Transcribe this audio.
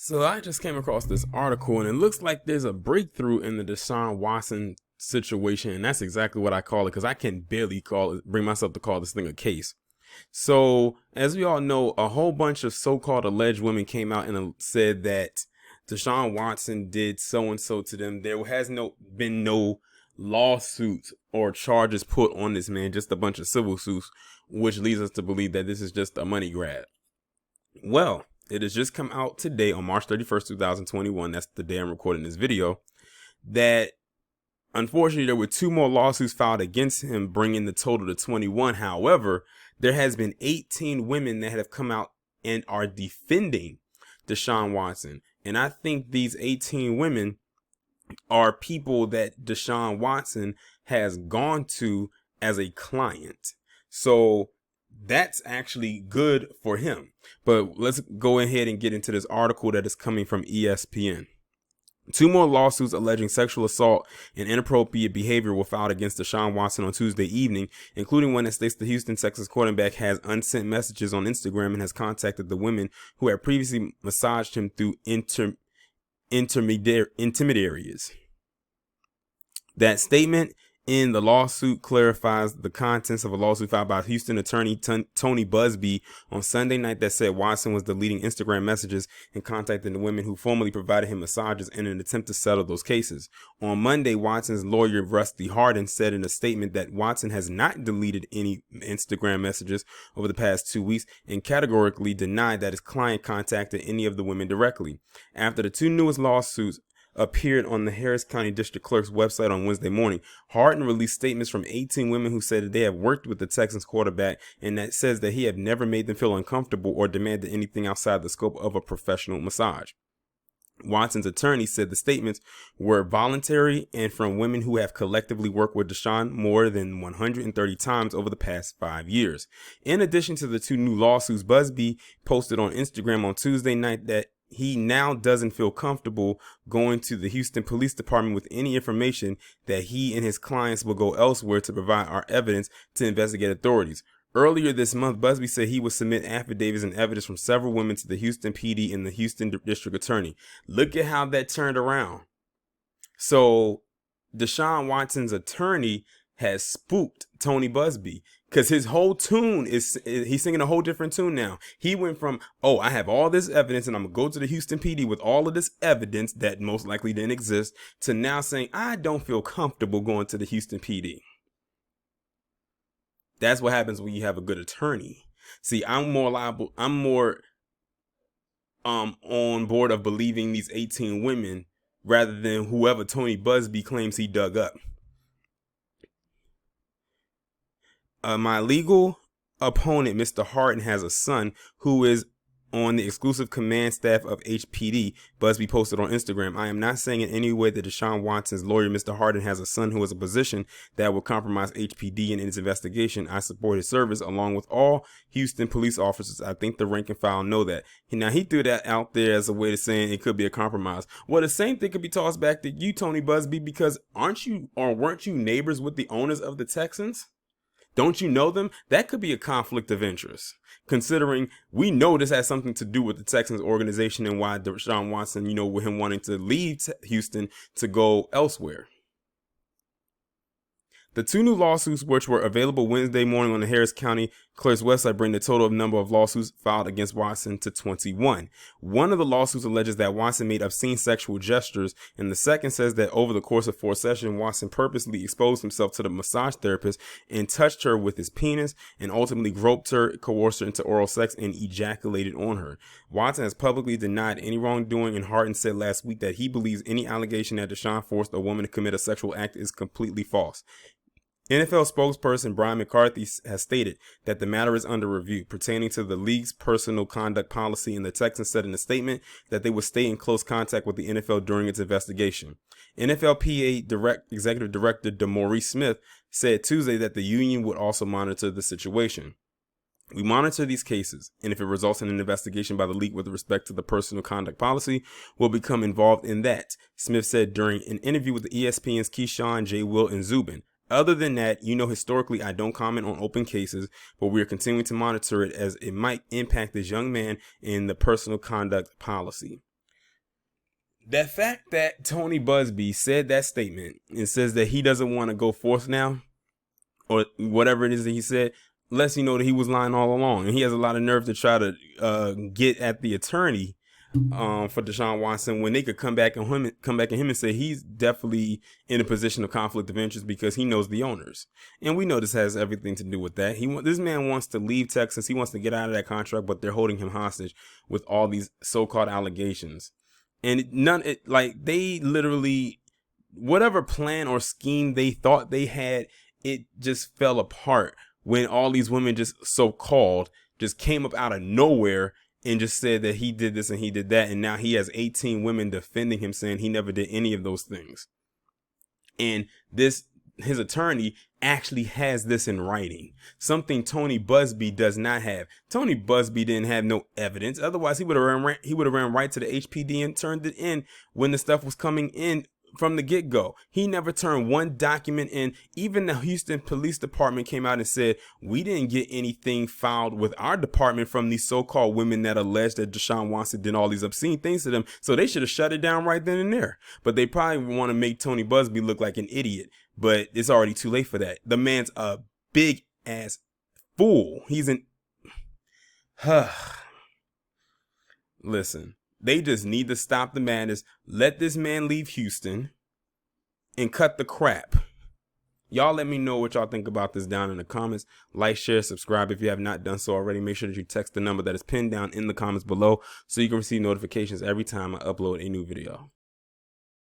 So I just came across this article and it looks like there's a breakthrough in the Deshaun Watson situation. And that's exactly what I call it because I can barely bring myself to call this thing a case. So as we all know, a whole bunch of so-called alleged women came out and said that Deshaun Watson did so-and-so to them. There has been no lawsuits or charges put on this man, just a bunch of civil suits, which leads us to believe that this is just a money grab. Well, it has just come out today on March 31st, 2021. That's the day I'm recording this video. That unfortunately there were two more lawsuits filed against him, bringing the total to 21. However, there has been 18 women that have come out and are defending Deshaun Watson. And I think these 18 women are people that Deshaun Watson has gone to as a client. So that's actually good for him. But let's go ahead and get into this article that is coming from ESPN. Two more lawsuits alleging sexual assault and inappropriate behavior were filed against Deshaun Watson on Tuesday evening, including one that states the Houston Texans quarterback has unsent messages on Instagram and has contacted the women who had previously massaged him through intermediaries. That statement in the lawsuit clarifies the contents of a lawsuit filed by Houston attorney Tony Busby on Sunday night that said Watson was deleting Instagram messages and contacting the women who formerly provided him massages in an attempt to settle those cases. On Monday, Watson's lawyer Rusty Hardin said in a statement that Watson has not deleted any Instagram messages over the past 2 weeks and categorically denied that his client contacted any of the women directly. After the two newest lawsuits appeared on the Harris County District Clerk's website on Wednesday morning, Hardin released statements from 18 women who said that they have worked with the Texans quarterback and that says that he have never made them feel uncomfortable or demanded anything outside the scope of a professional massage. Watson's attorney said the statements were voluntary and from women who have collectively worked with Deshaun more than 130 times over the past 5 years. In addition to the two new lawsuits, Busby posted on Instagram on Tuesday night that he now doesn't feel comfortable going to the Houston Police Department with any information, that he and his clients will go elsewhere to provide our evidence to investigate authorities. Earlier this month, Busby said he would submit affidavits and evidence from several women to the Houston PD and the Houston District Attorney. Look at how that turned around. So Deshaun Watson's attorney has spooked Tony Busby because his whole tune is he's singing a whole different tune now. He went from, oh, I have all this evidence and I'm gonna go to the Houston PD with all of this evidence that most likely didn't exist, to now saying I don't feel comfortable going to the Houston PD. That's what happens when you have a good attorney. See, I'm more on board of believing these 18 women rather than whoever Tony Busby claims he dug up. My legal opponent, Mr. Hardin, has a son who is on the exclusive command staff of HPD, Busby posted on Instagram. I am not saying in any way that Deshaun Watson's lawyer, Mr. Hardin, has a son who is a position that will compromise HPD in its investigation. I support his service along with all Houston police officers. I think the rank and file know that. Now, he threw that out there as a way of saying it could be a compromise. Well, the same thing could be tossed back to you, Tony Busby, because weren't you neighbors with the owners of the Texans? Don't you know them? That could be a conflict of interest, considering we know this has something to do with the Texans organization and why Deshaun Watson, with him wanting to leave Houston to go elsewhere. The two new lawsuits, which were available Wednesday morning on the Harris County Clerk's website, bring the total number of lawsuits filed against Watson to 21. One of the lawsuits alleges that Watson made obscene sexual gestures, and the second says that over the course of 4 sessions, Watson purposely exposed himself to the massage therapist and touched her with his penis and ultimately groped her, coerced her into oral sex, and ejaculated on her. Watson has publicly denied any wrongdoing, and Hardin said last week that he believes any allegation that Deshaun forced a woman to commit a sexual act is completely false. NFL spokesperson Brian McCarthy has stated that the matter is under review pertaining to the league's personal conduct policy, and the Texans said in a statement that they would stay in close contact with the NFL during its investigation. NFLPA Executive Director DeMaurice Smith said Tuesday that the union would also monitor the situation. We monitor these cases, and if it results in an investigation by the league with respect to the personal conduct policy, we'll become involved in that, Smith said during an interview with the ESPN's Keyshawn, J. Will, and Zubin. Other than that, historically, I don't comment on open cases, but we are continuing to monitor it as it might impact this young man in the personal conduct policy. The fact that Tony Busby said that statement and says that he doesn't want to go forth now, or whatever it is that he said, lets you know that he was lying all along. And he has a lot of nerve to try to get at the attorney for Deshaun Watson when they could come back at him and say he's definitely in a position of conflict of interest because he knows the owners. And we know this has everything to do with that. This man wants to leave Texas. He wants to get out of that contract, but they're holding him hostage with all these so-called allegations. And they literally, whatever plan or scheme they thought they had, it just fell apart when all these women just so-called just came up out of nowhere and just said that he did this and he did that. And now he has 18 women defending him saying he never did any of those things. And his attorney actually has this in writing, something Tony Busby does not have. Tony Busby didn't have no evidence. Otherwise, he would have ran right to the HPD and turned it in when the stuff was coming in from the get-go. He never turned one document in. Even the Houston Police Department came out and said, we didn't get anything filed with our department from these so-called women that alleged that Deshaun Watson did all these obscene things to them. So they should have shut it down right then and there. But they probably want to make Tony Busby look like an idiot. But it's already too late for that. The man's a big ass fool. He's an... Listen. They just need to stop the madness. Let this man leave Houston and cut the crap. Y'all let me know what y'all think about this down in the comments. Like, share, subscribe if you have not done so already. Make sure that you text the number that is pinned down in the comments below so you can receive notifications every time I upload a new video.